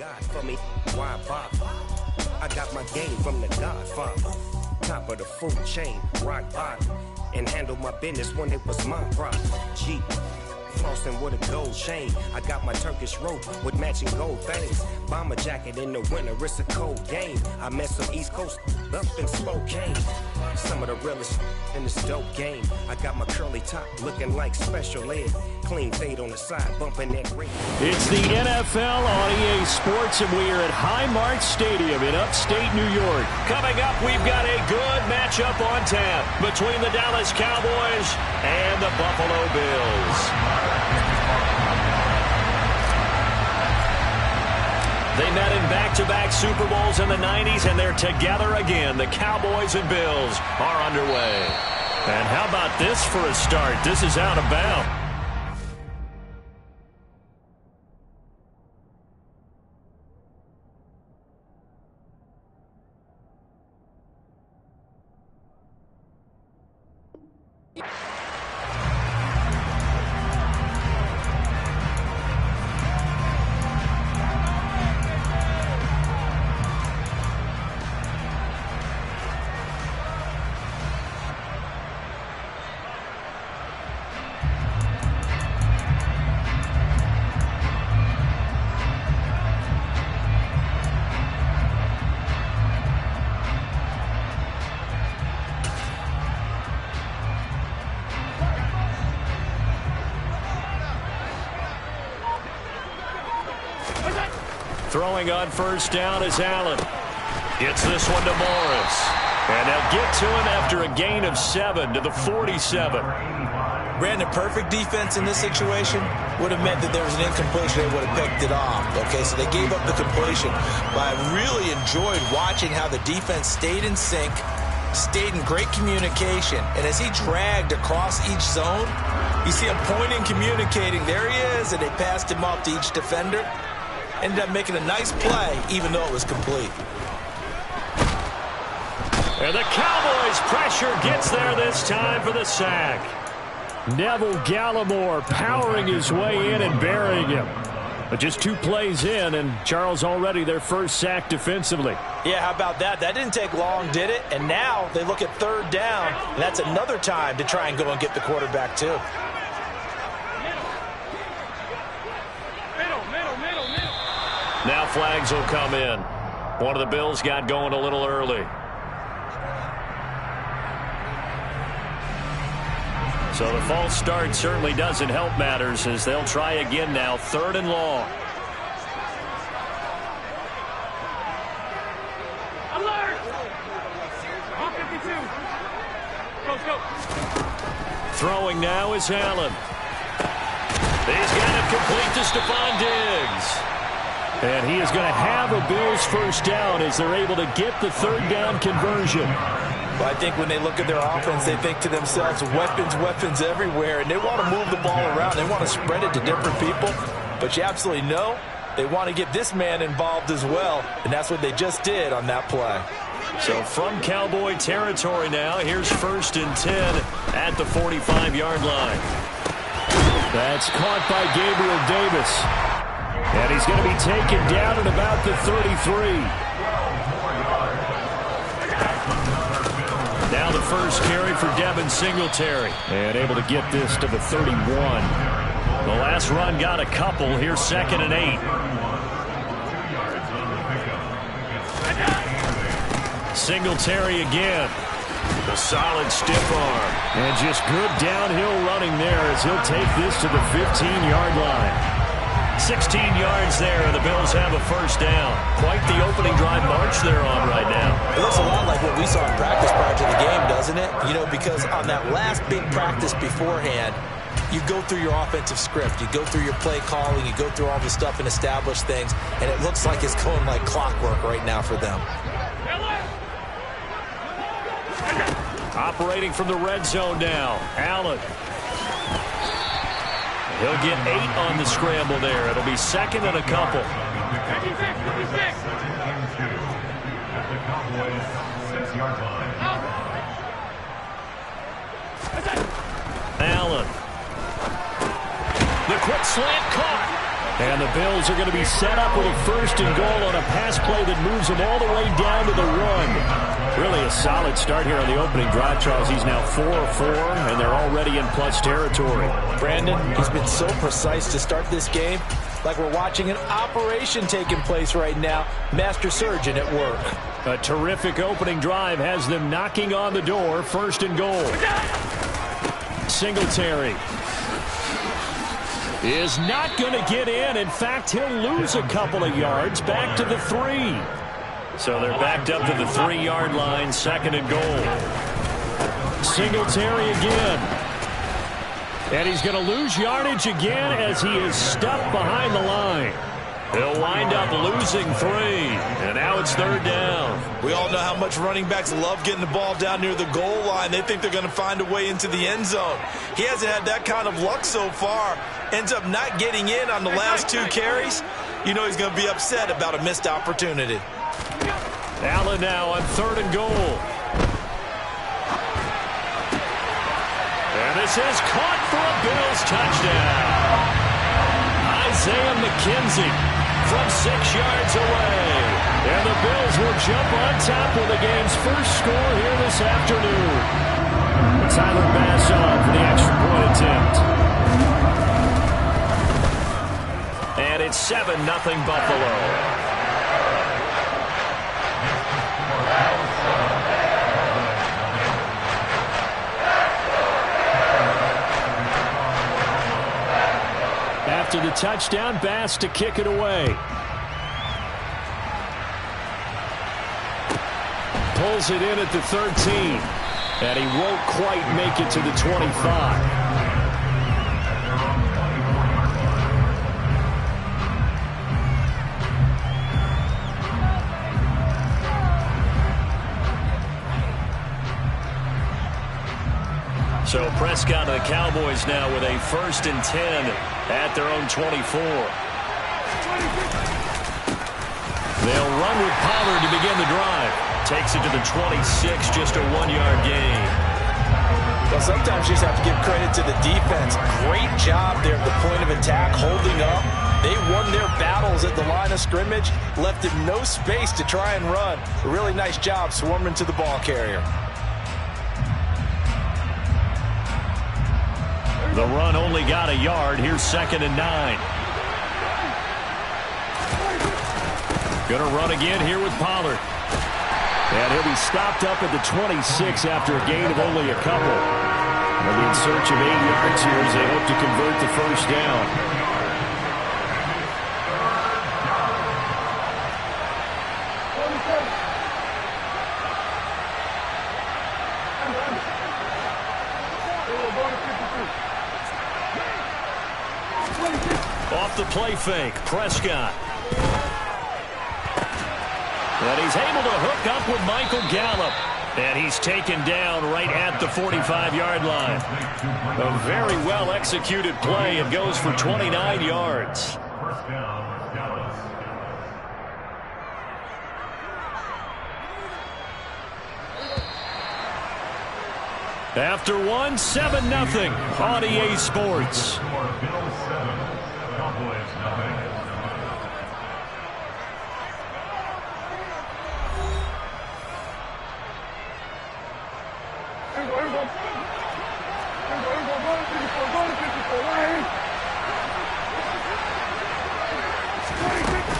God for me, why bother? I got my game from the Godfather. Top of the food chain, rock bottom. And handle my business when it was my problem. Jeep, flossing with a gold chain. I got my Turkish rope with matching gold things. Bomber jacket in the winter, it's a cold game. I met some East Coast up in Spokane. Some of the realest in this dope game. I got my curly top looking like special ed. Clean fade on the side, bumping that ring. It's the NFL on EA Sports, and we are at Highmark Stadium in upstate New York. Coming up, we've got a good matchup on tap between the Dallas Cowboys and the Buffalo Bills. They met in back-to-back Super Bowls in the 90s, and they're together again. The Cowboys and Bills are underway. And how about this for a start? This is out of bounds. Throwing on first down is Allen. Gets this one to Morris. And they'll get to him after a gain of 7 to the 47. Brandon, perfect defense in this situation would have meant that there was an incompletion. They would have picked it off. Okay, so they gave up the completion. But I really enjoyed watching how the defense stayed in sync, stayed in great communication. And as he dragged across each zone, you see him pointing, communicating. There he is, and they passed him off to each defender. Ended up making a nice play, even though it was complete. And the Cowboys' pressure gets there this time for the sack. Neville Gallimore powering his way in and burying him. But just 2 plays in, and Charles already their first sack defensively. Yeah, how about that? That didn't take long, did it? And now they look at 3rd down, and that's another time to try and go and get the quarterback, too. Now flags will come in. One of the Bills got going a little early. So the false start certainly doesn't help matters as they'll try again now. 3rd and long. Alert! All 52. Go. Throwing now is Allen. He's got it complete to Stephon Diggs. And he is going to have a Bills first down as they're able to get the 3rd down conversion. Well, I think when they look at their offense, they think to themselves, weapons everywhere, and they want to move the ball around. They want to spread it to different people. But you absolutely know they want to get this man involved as well, and that's what they just did on that play. So from Cowboy territory now, here's 1st and 10 at the 45-yard line. That's caught by Gabriel Davis. And he's going to be taken down at about the 33. Now the first carry for Devin Singletary. And able to get this to the 31. The last run got a couple. Here's 2nd and 8. Singletary again. The solid stiff arm. And just good downhill running there as he'll take this to the 15-yard line. 16 yards there, and the Bills have a first down. Quite the opening drive march they're on right now. It looks a lot like what we saw in practice prior to the game, doesn't it? You know, because on that last big practice beforehand, you go through your offensive script. You go through your play calling. You go through all the stuff and establish things, and it looks like it's going like clockwork right now for them. Operating from the red zone now, Allen. He'll get 8 on the scramble there. It'll be 2nd and a couple. Allen. The quick slant caught. And the Bills are going to be set up with a 1st and goal on a pass play that moves them all the way down to the 1. Really a solid start here on the opening drive, Charles. He's now 4 of 4, and they're already in plus territory. Brandon, he's been so precise to start this game, like we're watching an operation taking place right now. Master surgeon at work. A terrific opening drive has them knocking on the door. 1st and goal. Singletary is not going to get in. In fact, he'll lose a couple of yards back to the 3. So they're backed up to the 3-yard line. 2nd and goal. Singletary again. And he's going to lose yardage again as he is stuck behind the line. He'll wind up losing 3. And now it's 3rd down. We all know how much running backs love getting the ball down near the goal line. They think they're going to find a way into the end zone. He hasn't had that kind of luck so far. Ends up not getting in on the last 2 carries. You know he's going to be upset about a missed opportunity. Allen now on 3rd and goal. And this is caught for a Bills touchdown. Isaiah McKenzie from 6 yards away. And the Bills will jump on top with the game's first score here this afternoon. Tyler Bass on for the extra point attempt. And it's 7-0 Buffalo. After the touchdown, Bass to kick it away. Pulls it in at the 13. And he won't quite make it to the 25. So Prescott and the Cowboys now with a 1st and 10 at their own 24. They'll run with Pollard to begin the drive. Takes it to the 26, just a 1-yard gain. Well, sometimes you just have to give credit to the defense. Great job there at the point of attack, holding up. They won their battles at the line of scrimmage, left him no space to try and run. A really nice job swarming to the ball carrier. The run only got a yard. Here's 2nd and 9. Going to run again here with Pollard. And he'll be stopped up at the 26 after a gain of only a couple. They'll be in search of 8 yards here as they hope to convert the 1st down. Off the play fake, Prescott. And he's able to hook up with Michael Gallup. And he's taken down right at the 45-yard line. A very well-executed play. It goes for 29 yards. After 7-0 on EA Sports.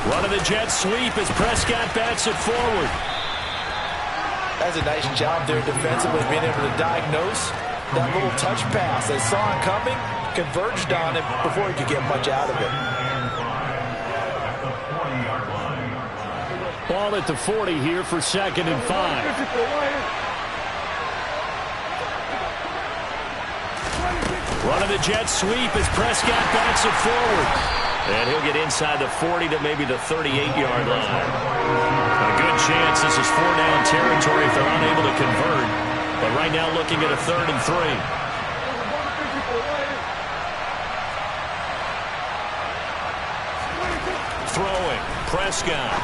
Running the jet sweep as Prescott bats it forward. That's a nice job there defensively, being able to diagnose that little touch pass. They saw it coming, converged on it before he could get much out of it. Ball at the 40 here for 2nd and 5. Running the jet sweep as Prescott bats it forward. And he'll get inside the 40 to maybe the 38-yard line. A good chance this is 4-down territory if they're unable to convert. But right now looking at a 3rd and 3. Throwing, Prescott.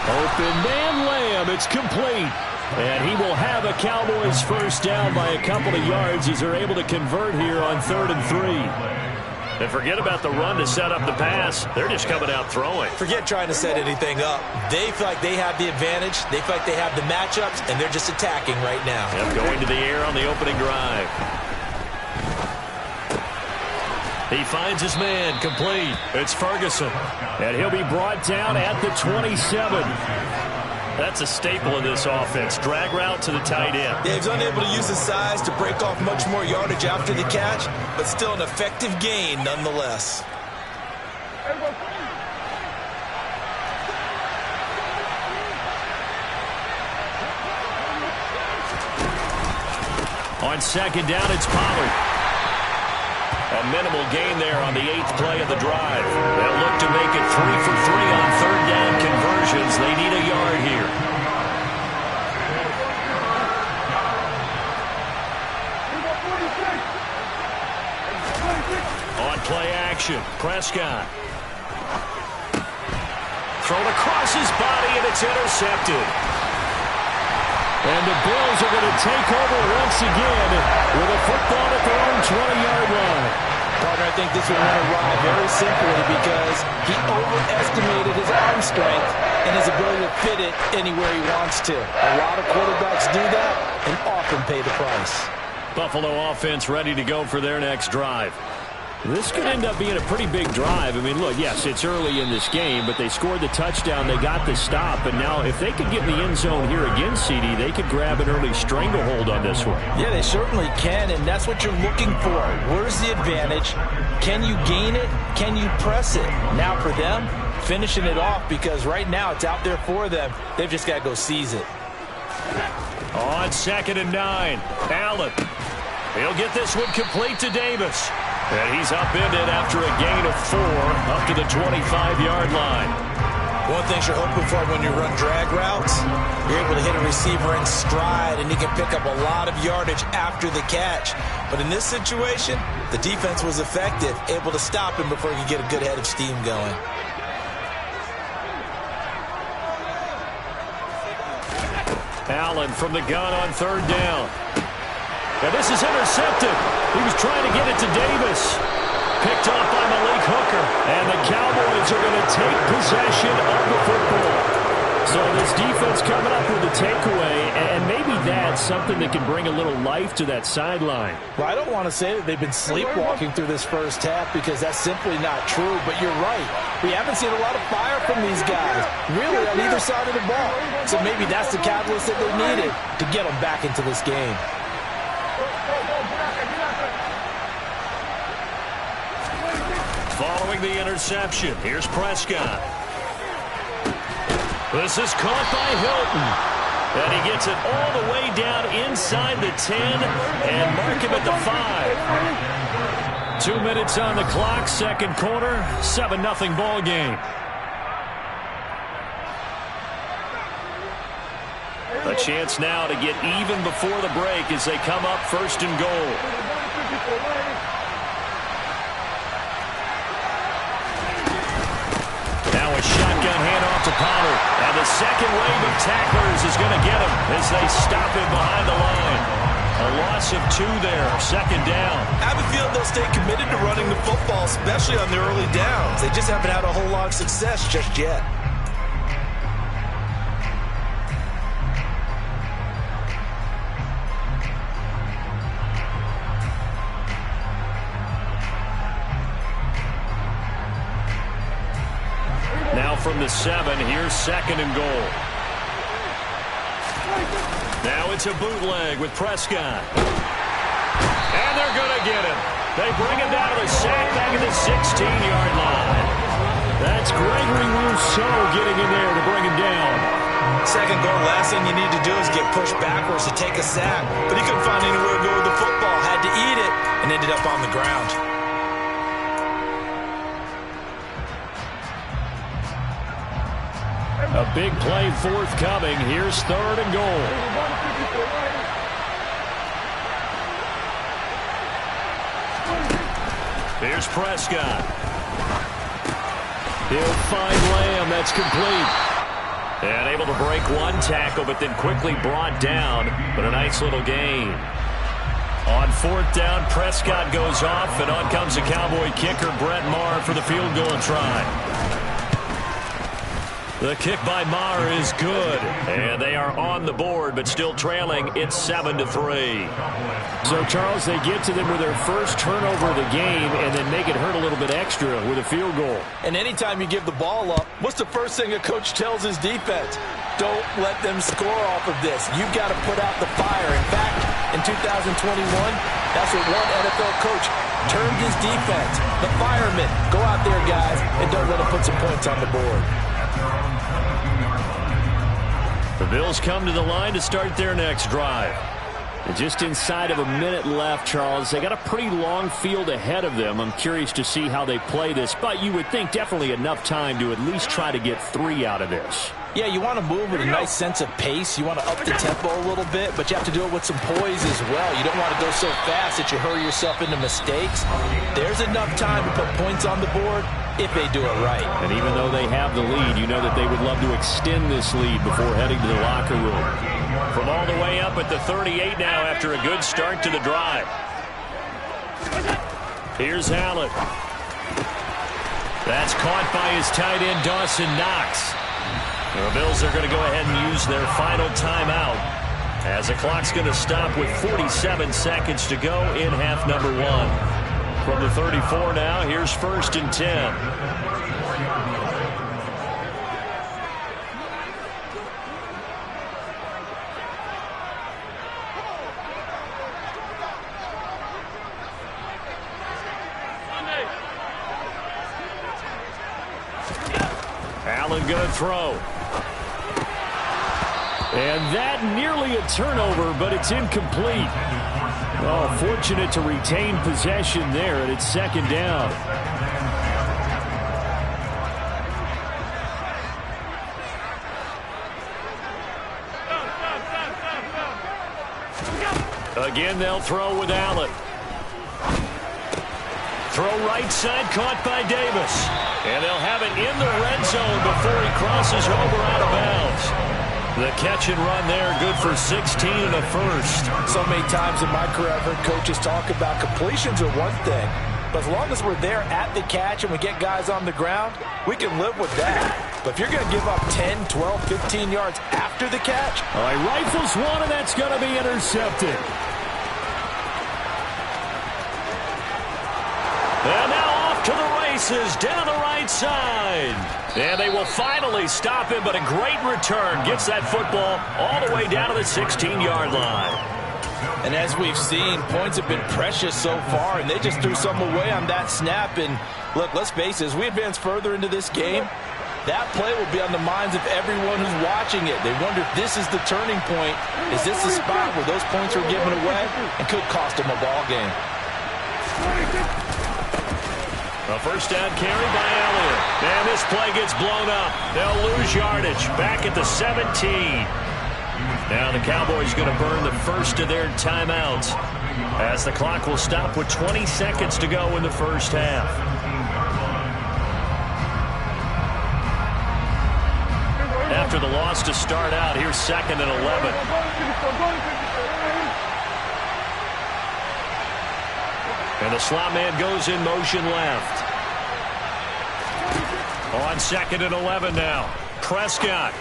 Open man Lamb, it's complete. And he will have a Cowboys 1st down by a couple of yards as they're able to convert here on 3rd and 3. And forget about the run to set up the pass. They're just coming out throwing. Forget trying to set anything up. They feel like they have the advantage. They feel like they have the matchups, and they're just attacking right now. Yep, going to the air on the opening drive. He finds his man, complete. It's Ferguson. And he'll be brought down at the 27. That's a staple of this offense. Drag route to the tight end. Yeah, he's unable to use his size to break off much more yardage after the catch, but still an effective gain nonetheless. On second down, it's Pollard. A minimal gain there on the 8th play of the drive. They'll look to make it 3 for 3 on third down conversions. They need a yard here. On play action, Prescott. Thrown across his body, and it's intercepted. And the Bills are going to take over once again with a football at their own 20-yard line. Partner, I think this will win a ride very simply because he overestimated his arm strength and his ability to fit it anywhere he wants to. A lot of quarterbacks do that and often pay the price. Buffalo offense ready to go for their next drive. This could end up being a pretty big drive. I mean, look, yes, it's early in this game, but they scored the touchdown. They got the stop. And now if they could get in the end zone here again, CD, they could grab an early stranglehold on this one. Yeah, they certainly can, and that's what you're looking for. Where's the advantage? Can you gain it? Can you press it? Now for them, finishing it off because right now it's out there for them. They've just got to go seize it. On 2nd and 9, Allen. He'll get this one complete to Davis. And he's upended after a gain of 4 up to the 25-yard line. One thing you're hoping for when you run drag routes, you're able to hit a receiver in stride, and he can pick up a lot of yardage after the catch. But in this situation, the defense was effective, able to stop him before he could get a good head of steam going. Allen from the gun on 3rd down. And this is intercepted. He was trying to get it to Davis. Picked off by Malik Hooker. And the Cowboys are going to take possession of the football. So this defense coming up with a takeaway, and maybe that's something that can bring a little life to that sideline. Well, I don't want to say that they've been sleepwalking through this first half because that's simply not true, but you're right. We haven't seen a lot of fire from these guys, really on either side of the ball. So maybe that's the catalyst that they needed to get them back into this game. Following the interception, here's Prescott. This is caught by Hilton. And he gets it all the way down inside the 10 and mark him at the 5. 2 minutes on the clock, second quarter, 7-0 ball game. A chance now to get even before the break as they come up 1st and goal. Now a shotgun handoff to Pollard. And the second wave of tacklers is going to get him as they stop him behind the line. A loss of 2 there, 2nd down. I have a feeling they'll stay committed to running the football, especially on their early downs. They just haven't had a whole lot of success just yet. Now from the 7, here's 2nd and goal. Now it's a bootleg with Prescott. And they're going to get him. They bring him down to the sack back at the 16-yard line. That's Gregory Rousseau getting in there to bring him down. 2nd goal, last thing you need to do is get pushed backwards to take a sack. But he couldn't find anywhere to go with the football, had to eat it, and ended up on the ground. A big play forthcoming. Here's 3rd and goal. Here's Prescott. He'll find Lamb. That's complete. And able to break one tackle, but then quickly brought down. But a nice little gain. On 4th down, Prescott goes off, and on comes the Cowboy kicker, Brett Maher, for the field goal try. The kick by Maher is good, and they are on the board, but still trailing. It's 7-3. So, Charles, they get to them with their first turnover of the game and then make it hurt a little bit extra with a field goal. And anytime you give the ball up, what's the first thing a coach tells his defense? Don't let them score off of this. You've got to put out the fire. In fact, in 2021, that's what one NFL coach termed his defense. The firemen. Go out there, guys, and don't let them put some points on the board. The Bills come to the line to start their next drive. And just inside of a minute left, Charles. They got a pretty long field ahead of them. I'm curious to see how they play this, but you would think definitely enough time to at least try to get 3 out of this. Yeah, you want to move with a nice sense of pace. You want to up the tempo a little bit, but you have to do it with some poise as well. You don't want to go so fast that you hurry yourself into mistakes. There's enough time to put points on the board if they do it right. And even though they have the lead, you know that they would love to extend this lead before heading to the locker room. From all the way up at the 38 now after a good start to the drive. Here's Allen. That's caught by his tight end, Dawson Knox. The Bills are going to go ahead and use their final timeout as the clock's going to stop with 47 seconds to go in half number 1. From the 34 now, here's 1st and 10. Allen going to throw. And that nearly a turnover, but it's incomplete. Oh, fortunate to retain possession there, and it's 2nd down. Again, they'll throw with Allen. Throw right side, caught by Davis. And they'll have it in the red zone before he crosses over out of bounds. The catch and run there, good for 16 and a first. So many times in my career, I've heard coaches talk about completions are one thing, but as long as we're there at the catch and we get guys on the ground, we can live with that. But if you're going to give up 10, 12, 15 yards after the catch. All right, rifles one, and that's going to be intercepted. And now off to the races down the right side. And they will finally stop him, but a great return. Gets that football all the way down to the 16-yard line. And as we've seen, points have been precious so far, and they just threw some away on that snap. And look, let's face it, as we advance further into this game, that play will be on the minds of everyone who's watching it. They wonder if this is the turning point. Is this the spot where those points are given away and could cost them a ball game? A first down carry by Elliott. And this play gets blown up. They'll lose yardage back at the 17. Now the Cowboys going to burn the first of their timeouts as the clock will stop with 20 seconds to go in the first half. After the loss to start out, here's 2nd and 11. And the slot man goes in motion left. On 2nd and 11 now. Prescott.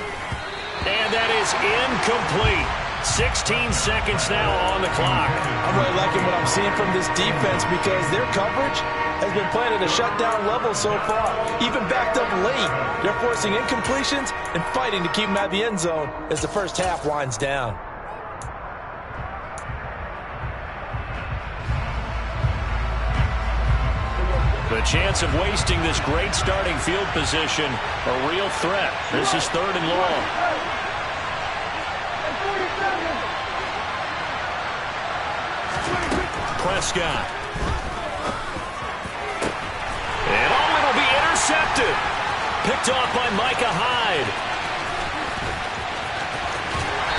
And that is incomplete. 16 seconds now on the clock. I'm really liking what I'm seeing from this defense because their coverage has been playing at a shutdown level so far. Even backed up late, they're forcing incompletions and fighting to keep them out of the end zone as the first half winds down. The chance of wasting this great starting field position, a real threat. This is 3rd and long. Prescott. And oh, it'll be intercepted. Picked off by Micah Hyde.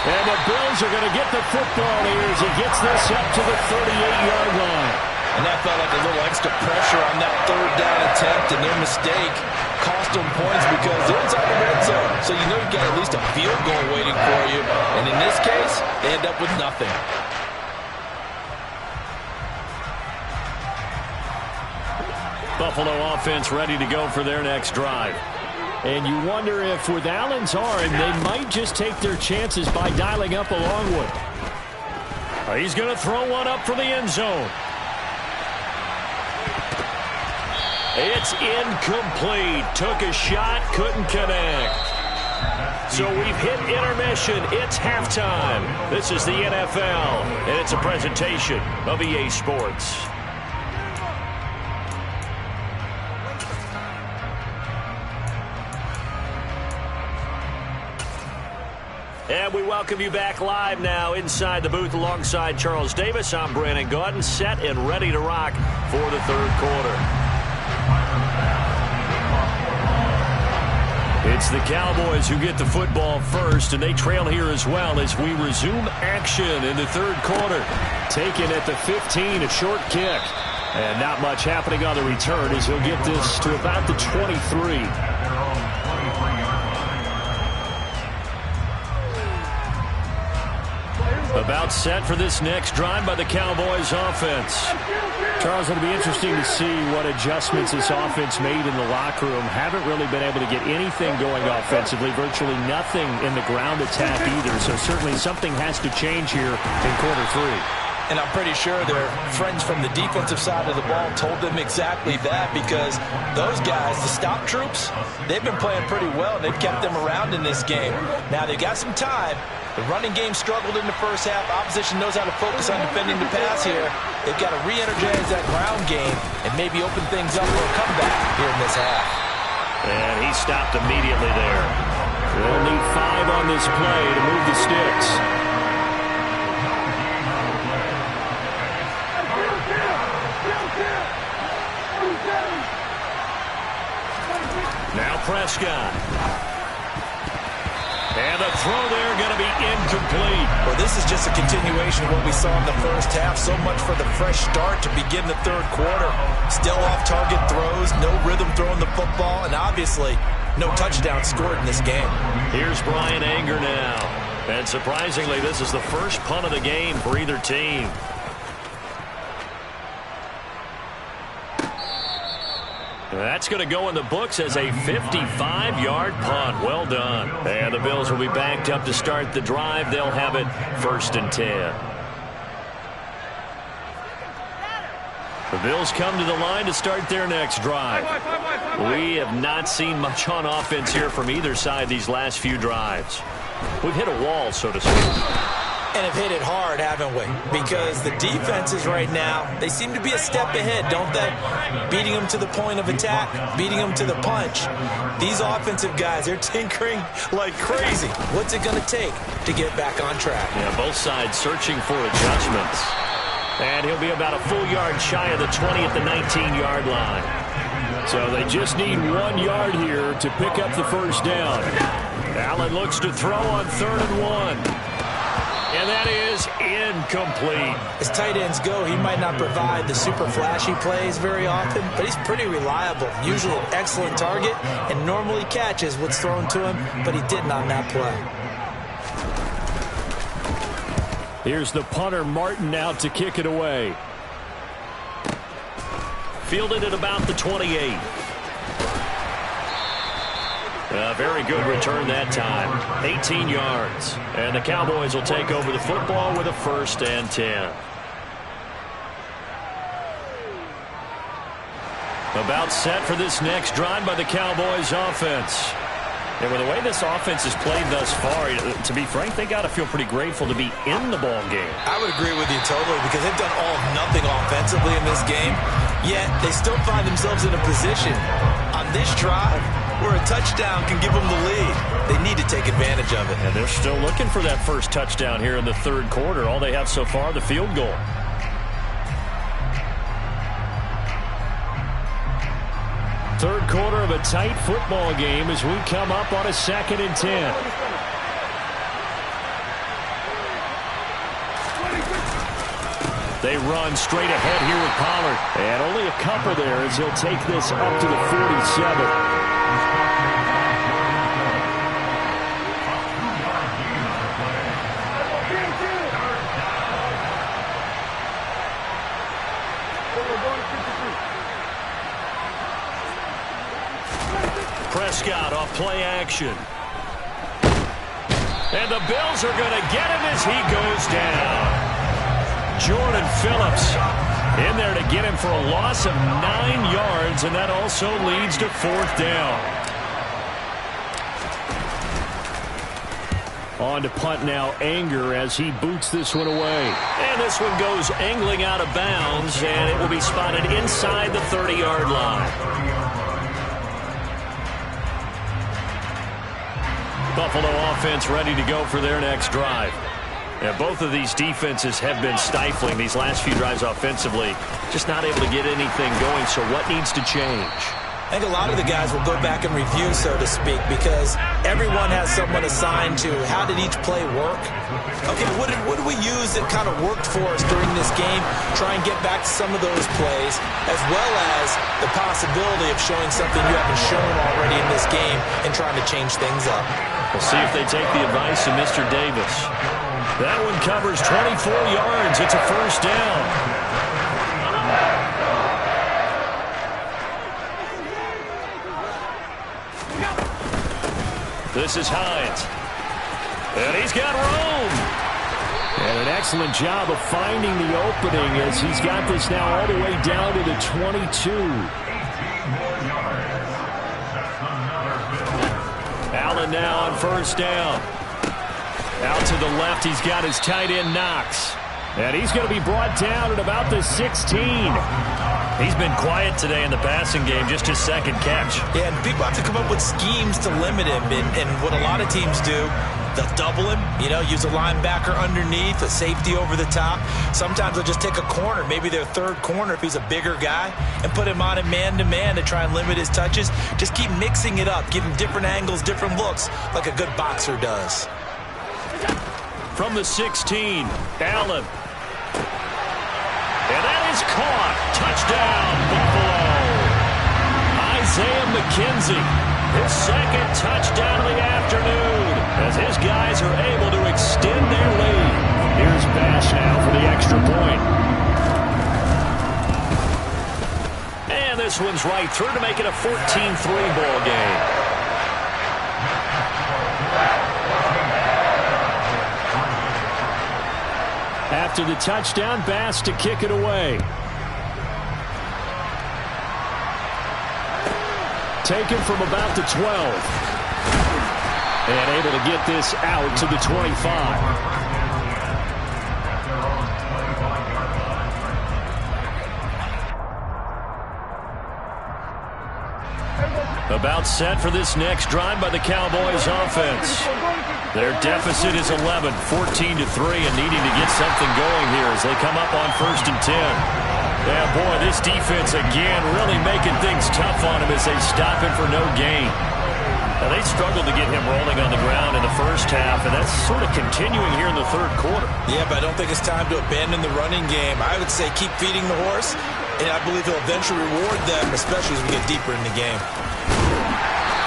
And the Bills are going to get the football here as he gets this up to the 38-yard line. And that felt like a little extra pressure on that 3rd down attempt, and their mistake cost them points because they're inside the red zone. So you know you've got at least a field goal waiting for you. And in this case, they end up with nothing. Buffalo offense ready to go for their next drive. And you wonder if with Allen's arm, they might just take their chances by dialing up a long one. He's going to throw one up for the end zone. It's incomplete. Took a shot, couldn't connect. So we've hit intermission. It's halftime. This is the NFL, and it's a presentation of EA Sports. And we welcome you back live now inside the booth alongside Charles Davis. I'm Brandon Gaudin, set and ready to rock for the third quarter. It's the Cowboys who get the football first, and they trail here as well as we resume action in the third quarter. Taken at the 15, a short kick. And not much happening on the return as he'll get this to about the 23. About set for this next drive by the Cowboys offense. Charles, it'll be interesting to see what adjustments this offense made in the locker room. Haven't really been able to get anything going offensively. Virtually nothing in the ground attack either. So certainly something has to change here in quarter three. And I'm pretty sure their friends from the defensive side of the ball told them exactly that, because those guys, the stop troops, they've been playing pretty well, and they've kept them around in this game. Now they've got some time. The running game struggled in the first half. Opposition knows how to focus on defending the pass here. They've got to re-energize that ground game and maybe open things up for a comeback here in this half. And he stopped immediately there. They'll need 5 on this play to move the sticks. Now Prescott. And the throw there going to be incomplete. Well, this is just a continuation of what we saw in the first half. So much for the fresh start to begin the third quarter. Still off-target throws, no rhythm throwing the football, and obviously no touchdown scored in this game. Here's Brian Anger now. And surprisingly, this is the first punt of the game for either team. That's going to go in the books as a 55-yard punt. Well done. And the Bills will be backed up to start the drive. They'll have it 1st and 10. The Bills come to the line to start their next drive. We have not seen much on offense here from either side these last few drives. We've hit a wall, so to speak. And have hit it hard, haven't we? Because the defenses right now, they seem to be a step ahead, don't they? Beating them to the point of attack, beating them to the punch. These offensive guys, they're tinkering like crazy. What's it going to take to get back on track? Yeah, both sides searching for adjustments. And he'll be about a full yard shy of the 20 at the 19-yard line. So they just need 1 yard here to pick up the first down. Allen looks to throw on 3rd and 1. And that is incomplete. As tight ends go, he might not provide the super flashy plays very often, but he's pretty reliable. Usually an excellent target and normally catches what's thrown to him, but he didn't on that play. Here's the punter, Martin, out to kick it away. Fielded at about the 28. A very good return that time. 18 yards. And the Cowboys will take over the football with a 1st and 10. About set for this next drive by the Cowboys offense. And with the way this offense has played thus far, to be frank, they got to feel pretty grateful to be in the ball game. I would agree with you totally, because they've done all nothing offensively in this game, yet they still find themselves in a position on this drive where a touchdown can give them the lead. They need to take advantage of it. And they're still looking for that first touchdown here in the third quarter. All they have so far, the field goal. Third quarter of a tight football game as we come up on a 2nd and 10. They run straight ahead here with Pollard. And only a couple there as he'll take this up to the 47. Prescott off play action. And the Bills are going to get him as he goes down. Jordan Phillips in there to get him for a loss of 9 yards, and that also leads to 4th down. On to punt now, Anger, as he boots this one away. And this one goes angling out of bounds, and it will be spotted inside the 30-yard line. Buffalo offense ready to go for their next drive. Yeah, both of these defenses have been stifling these last few drives offensively. Just not able to get anything going, so what needs to change? I think a lot of the guys will go back and review, so to speak, because everyone has someone assigned to how did each play work. Okay, what did we use that kind of worked for us during this game? Try and get back to some of those plays, as well as the possibility of showing something you haven't shown already in this game and trying to change things up. We'll see if they take the advice of Mr. Davis. That one covers 24 yards. It's a 1st down. This is Hines. And he's got room. And an excellent job of finding the opening as he's got this now all the way down to the 22. Allen now on 1st down. Out to the left, he's got his tight end Knox. And he's going to be brought down at about the 16. He's been quiet today in the passing game, just his 2nd catch. Yeah, and people have to come up with schemes to limit him. And what a lot of teams do, they'll double him, use a linebacker underneath, a safety over the top. Sometimes they'll just take a corner, maybe their 3rd corner if he's a bigger guy, and put him on a man-to-man to try and limit his touches. Just keep mixing it up, give him different angles, different looks, like a good boxer does. From the 16, Allen. And that is caught. Touchdown, Buffalo. Isaiah McKenzie, his 2nd touchdown of the afternoon, as his guys are able to extend their lead. Here's Bash now for the extra point. And this one's right through to make it a 14-3 ball game. After the touchdown, Bass to kick it away. Taken from about the 12. And able to get this out to the 25. About set for this next drive by the Cowboys offense. Their deficit is 11, 14-3, and needing to get something going here as they come up on 1st and 10. Yeah, boy, this defense again really making things tough on him as they stop him for no gain. Now, they struggled to get him rolling on the ground in the 1st half, and that's sort of continuing here in the 3rd quarter. Yeah, but I don't think it's time to abandon the running game. I would say keep feeding the horse, and I believe he'll eventually reward them, especially as we get deeper in the game.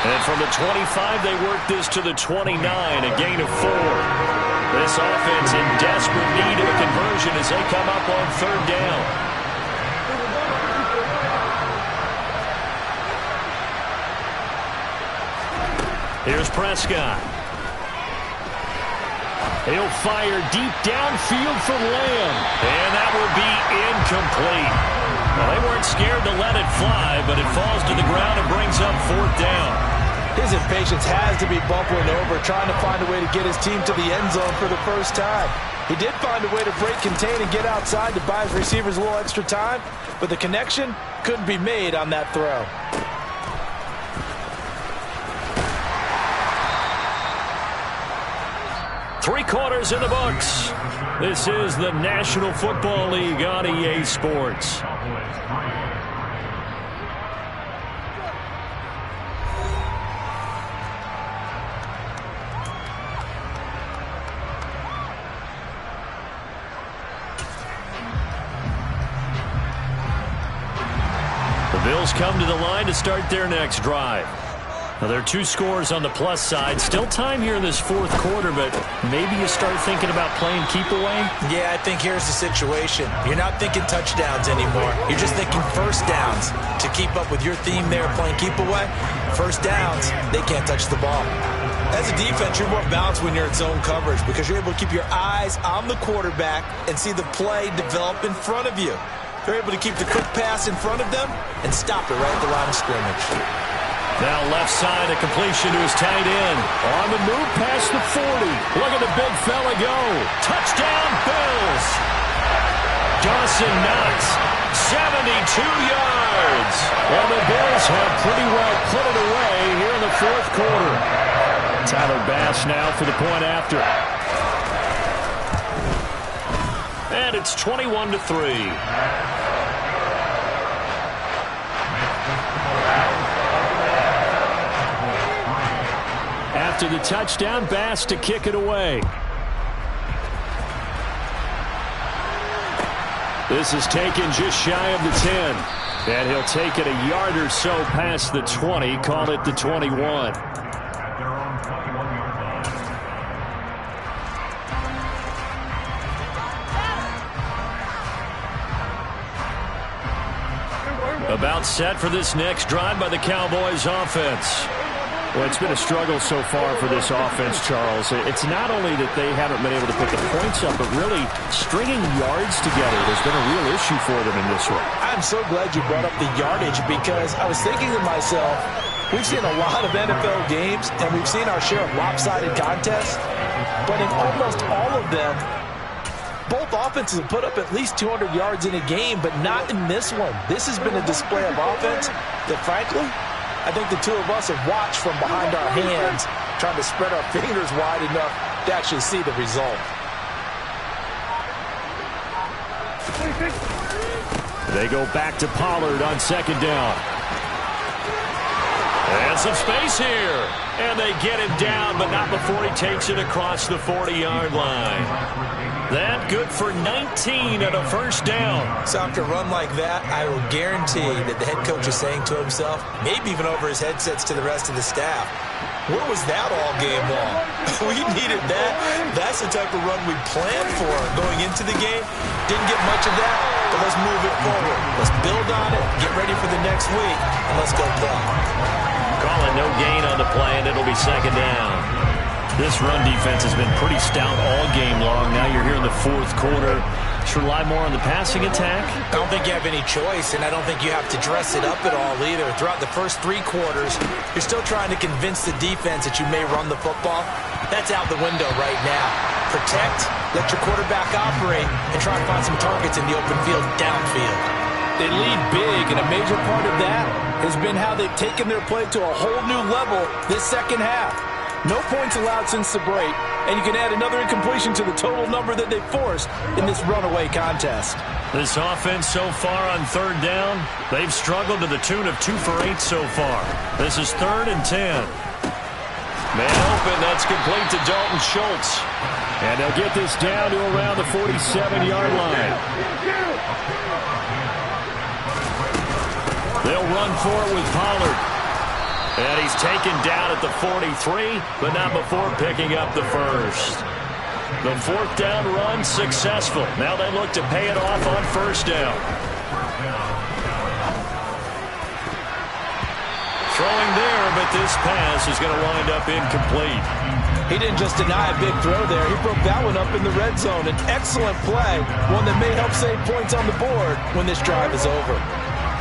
And from the 25, they work this to the 29, a gain of 4. This offense in desperate need of a conversion as they come up on 3rd down. Here's Prescott. He'll fire deep downfield for Lamb. And that will be incomplete. Well, they weren't scared to let it fly, but it falls to the ground and brings up 4th down. His impatience has to be bubbling over, trying to find a way to get his team to the end zone for the 1st time. He did find a way to break, contain, and get outside to buy his receivers a little extra time, but the connection couldn't be made on that throw. Three-quarters in the books. This is the National Football League on EA Sports. The Bills come to the line to start their next drive. Now, there are 2 scores on the plus side. Still time here in this fourth quarter, but maybe you start thinking about playing keep away? Yeah, I think here's the situation. You're not thinking touchdowns anymore. You're just thinking first downs. To keep up with your theme there, playing keep away, first downs, they can't touch the ball. As a defense, you're more balanced when you're in zone coverage because you're able to keep your eyes on the quarterback and see the play develop in front of you. You're able to keep the quick pass in front of them and stop it right at the line of scrimmage. Now left side, a completion to his tight end. On the move past the 40. Look at the big fella go. Touchdown, Bills. Dawson Knox, 72 yards. And the Bills have pretty well put it away here in the fourth quarter. Tyler Bass now for the point after. And it's 21-3. After the touchdown, Bass to kick it away. This is taken just shy of the 10. And he'll take it a yard or so past the 20, call it the 21. About set for this next drive by the Cowboys offense. Well, it's been a struggle so far for this offense, Charles. It's not only that they haven't been able to put the points up, but really stringing yards together has been a real issue for them in this one. I'm so glad you brought up the yardage because I was thinking to myself, we've seen a lot of NFL games and we've seen our share of lopsided contests, but in almost all of them, both offenses have put up at least 200 yards in a game, but not in this one. This has been a display of offense that, frankly, I think the two of us have watched from behind our hands, trying to spread our fingers wide enough to actually see the result. They go back to Pollard on second down. And some space here. And they get him down, but not before he takes it across the 40-yard line. That good for 19 at a first down. So after a run like that, I will guarantee that the head coach is saying to himself, maybe even over his headsets to the rest of the staff, where was that all game long? We needed that. That's the type of run we planned for going into the game. Didn't get much of that, but let's move it forward. Let's build on it, get ready for the next week, and let's go play. Calling no gain on the play, and it'll be second down. This run defense has been pretty stout all game long. Now you're here in the fourth quarter. Should rely more on the passing attack? I don't think you have any choice, and I don't think you have to dress it up at all either. Throughout the first 3 quarters, you're still trying to convince the defense that you may run the football. That's out the window right now. Protect, let your quarterback operate, and try to find some targets in the open field downfield. They lead big, and a major part of that has been how they've taken their play to a whole new level this second half. No points allowed since the break, and you can add another incompletion to the total number that they forced in this runaway contest. This offense so far on third down, they've struggled to the tune of 2 for 8 so far. This is 3rd and 10. Man open, that's complete to Dalton Schultz. And they'll get this down to around the 47-yard line. They'll run for it with Pollard. And he's taken down at the 43, but not before picking up the first. The 4th down run successful. Now they look to pay it off on first down. Throwing there, but this pass is going to wind up incomplete. He didn't just deny a big throw there. He broke that one up in the red zone. An excellent play, one that may help save points on the board when this drive is over.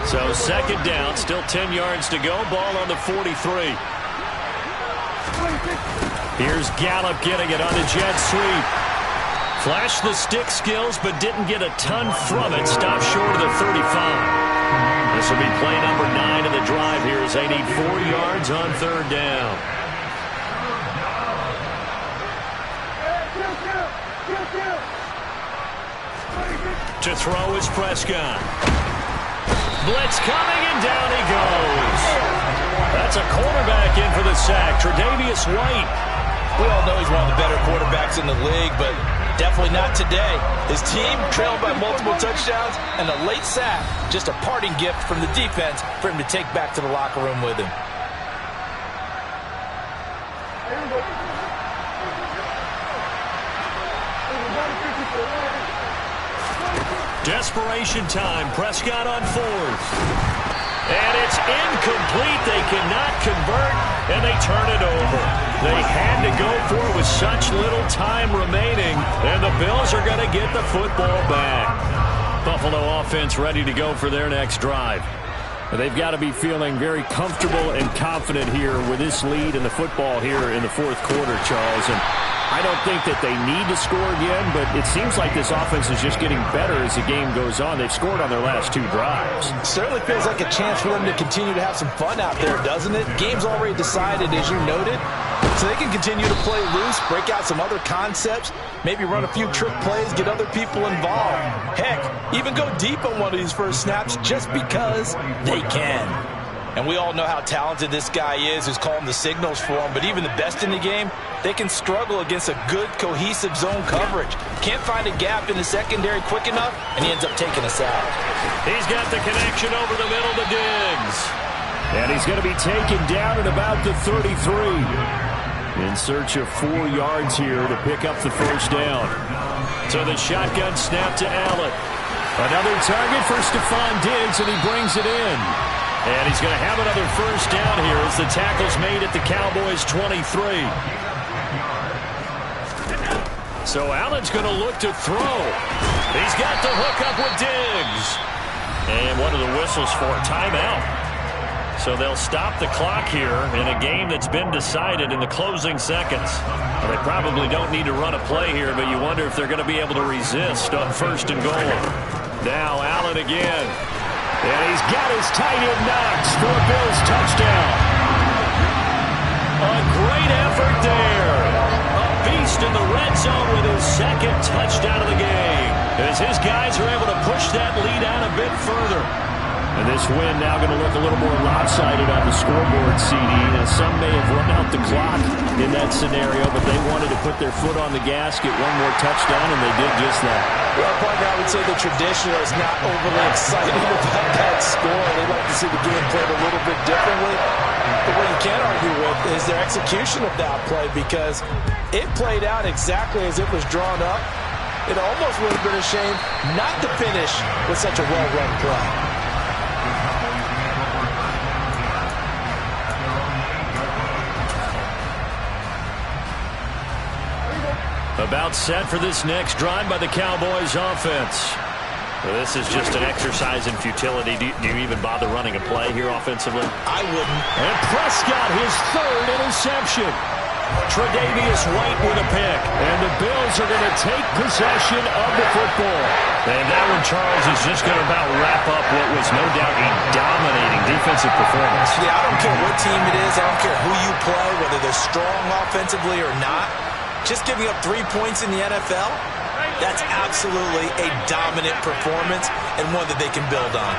So second down, still 10 yards to go. Ball on the 43. Here's Gallup getting it on the jet sweep. Flashed the stick skills, but didn't get a ton from it. Stopped short of the 35. This will be play number 9 of the drive here as they need 4 yards on third down. To throw is Prescott. Blitz coming, and down he goes. That's a quarterback in for the sack, Tre'Davious White. We all know he's one of the better quarterbacks in the league, but definitely not today. His team trailed by multiple touchdowns, and a late sack, just a parting gift from the defense for him to take back to the locker room with him. Desperation time. Prescott on fourth. And it's incomplete. They cannot convert, and they turn it over. They had to go for it with such little time remaining, and the Bills are going to get the football back. Buffalo offense ready to go for their next drive. They've got to be feeling very comfortable and confident here with this lead in the football here in the fourth quarter, Charles. And I don't think that they need to score again, but it seems like this offense is just getting better as the game goes on. They've scored on their last two drives. Certainly feels like a chance for them to continue to have some fun out there, doesn't it? Game's already decided, as you noted, so they can continue to play loose, break out some other concepts, maybe run a few trick plays, get other people involved. Heck, even go deep on one of these first snaps just because they can. And we all know how talented this guy is who's calling the signals for him, but even the best in the game, they can struggle against a good, cohesive zone coverage. Can't find a gap in the secondary quick enough, and he ends up taking us out. He's got the connection over the middle to Diggs. And he's going to be taken down at about the 33. In search of 4 yards here to pick up the first down. So the shotgun snap to Allen. Another target for Stephon Diggs, and he brings it in. And he's going to have another first down here as the tackle's made at the Cowboys' 23. So Allen's going to look to throw. He's got the hook up with Diggs. And one of the whistles for a timeout. So they'll stop the clock here in a game that's been decided in the closing seconds. Well, they probably don't need to run a play here, but you wonder if they're going to be able to resist on first and goal. Now Allen again. And he's got his tight end knocks for a Bills touchdown. A great effort there. A beast in the red zone with his second touchdown of the game. As his guys are able to push that lead out a bit further. And this win now going to look a little more lopsided on the scoreboard, CD. And some may have run out the clock in that scenario, but they wanted to put their foot on the gas, get one more touchdown, and they did just that. Well, partner, I would say the traditional is not overly excited about that score. They'd like to see the game played a little bit differently. But what you can't argue with is their execution of that play, because it played out exactly as it was drawn up. It almost would have been a shame not to finish with such a well-run play. About set for this next drive by the Cowboys offense. Well, this is just an exercise in futility. Do you even bother running a play here offensively? I wouldn't. And Prescott, his third interception. Tre'Davious White with a pick. And the Bills are going to take possession of the football. And that one, Charles, is just going to about wrap up what was no doubt a dominating defensive performance. Yeah, I don't care what team it is. I don't care who you play, whether they're strong offensively or not. Just giving up 3 points in the NFL, that's absolutely a dominant performance and one that they can build on.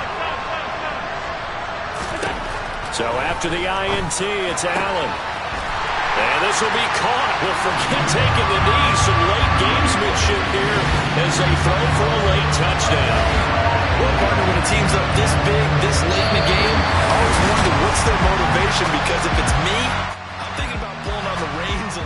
So after the INT, it's Allen. And this will be caught. We'll forget taking the knee. Some late gamesmanship here as they throw for a late touchdown. Well, partner, when a team's up this big, this late in the game, I always wonder what's their motivation, because if it's me, I'm thinking about pulling on the reins.